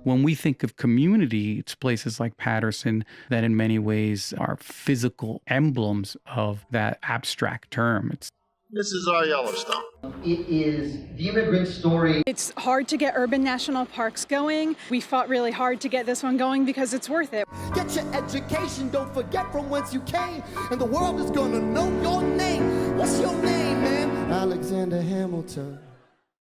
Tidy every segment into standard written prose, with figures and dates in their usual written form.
When we think of community, it's places like Paterson that in many ways are physical emblems of that abstract term. This is our Yellowstone. It is the immigrant story. It's hard to get urban national parks going. We fought really hard to get this one going because it's worth it. Get your education, don't forget from whence you came, and the world is gonna know your name. What's your name, man? Alexander Hamilton.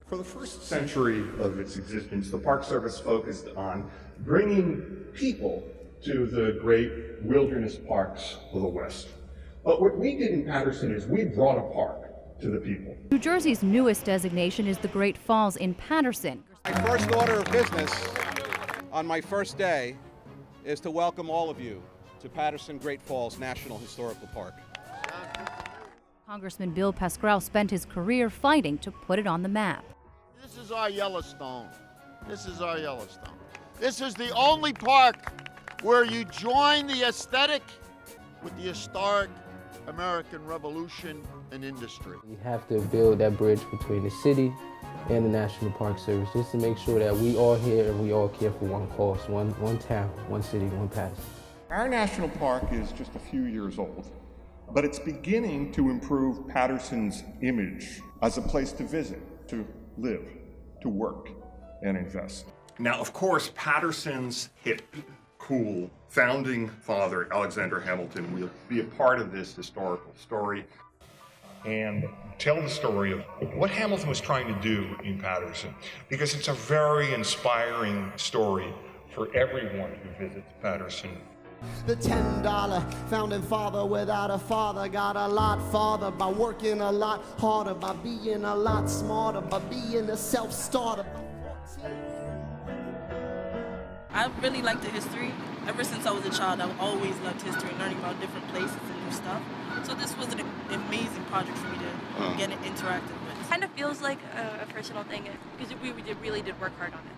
For the first century of its existence, the Park Service focused on bringing people to the great wilderness parks of the West. But what we did in Paterson is we brought a park to the people. New Jersey's newest designation is the Great Falls in Paterson. My first order of business on my first day is to welcome all of you to Paterson Great Falls National Historical Park. Congressman Bill Pascrell spent his career fighting to put it on the map. This is our Yellowstone. This is our Yellowstone. This is the only park where you join the aesthetic with the historic American Revolution and industry. We have to build that bridge between the city and the National Park Service just to make sure that we all here and we all care for one cause, one town, one city, one Paterson. Our national park is just a few years old, but it's beginning to improve Paterson's image as a place to visit, to live, to work, and invest. Now, of course, Paterson's hip, cool founding father, Alexander Hamilton, will be a part of this historical story and tell the story of what Hamilton was trying to do in Paterson, because it's a very inspiring story for everyone who visits Paterson. The $10 founding father without a father got a lot farther by working a lot harder, by being a lot smarter, by being a self-starter. I really like the history. Ever since I was a child, I've always loved history and learning about different places and new stuff. So this was an amazing project for me to get interactive with. It kind of feels like a personal thing because we really did work hard on it.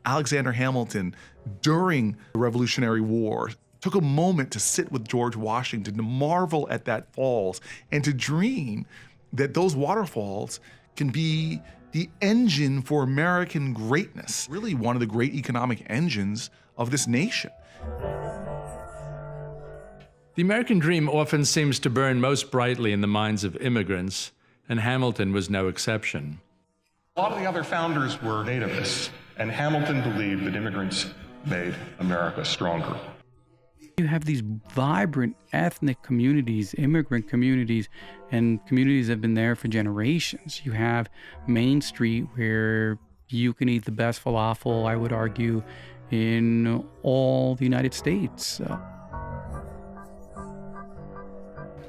Alexander Hamilton, during the Revolutionary War, took a moment to sit with George Washington, to marvel at that falls, and to dream that those waterfalls can be the engine for American greatness, really one of the great economic engines of this nation. The American dream often seems to burn most brightly in the minds of immigrants, and Hamilton was no exception. A lot of the other founders were nativists, and Hamilton believed that immigrants made America stronger. You have these vibrant ethnic communities, immigrant communities, and communities that have been there for generations. You have Main Street, where you can eat the best falafel, I would argue, in all the United States.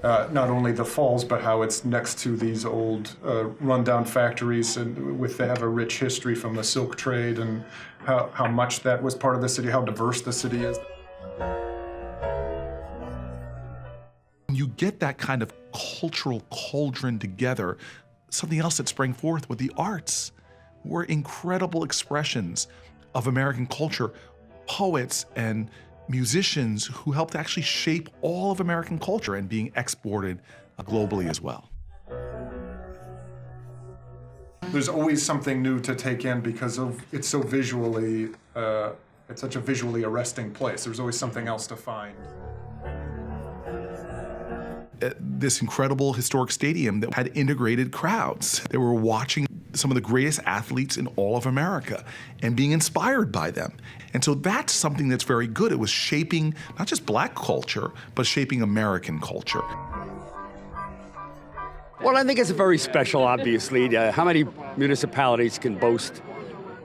Not only the falls, but how it's next to these old rundown factories, and they have a rich history from the silk trade, and how much that was part of the city, how diverse the city is. You get that kind of cultural cauldron together. Something else that sprang forth with the arts were incredible expressions of American culture, poets and musicians who helped actually shape all of American culture and being exported globally as well. There's always something new to take in because it's so visually, it's such a visually arresting place. There's always something else to find. This incredible historic stadium that had integrated crowds. They were watching some of the greatest athletes in all of America and being inspired by them. And so that's something that's very good. It was shaping not just black culture, but shaping American culture. Well, I think it's very special, obviously. How many municipalities can boast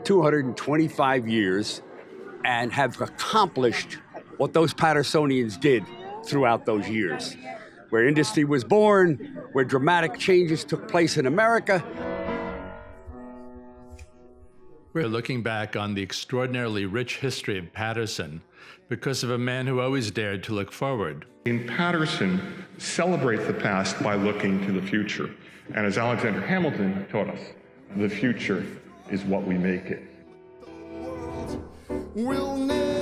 225 years and have accomplished what those Patersonians did throughout those years? Where industry was born, where dramatic changes took place in America. We're looking back on the extraordinarily rich history of Paterson because of a man who always dared to look forward. In Paterson, celebrate the past by looking to the future. And as Alexander Hamilton taught us, the future is what we make it. We'll never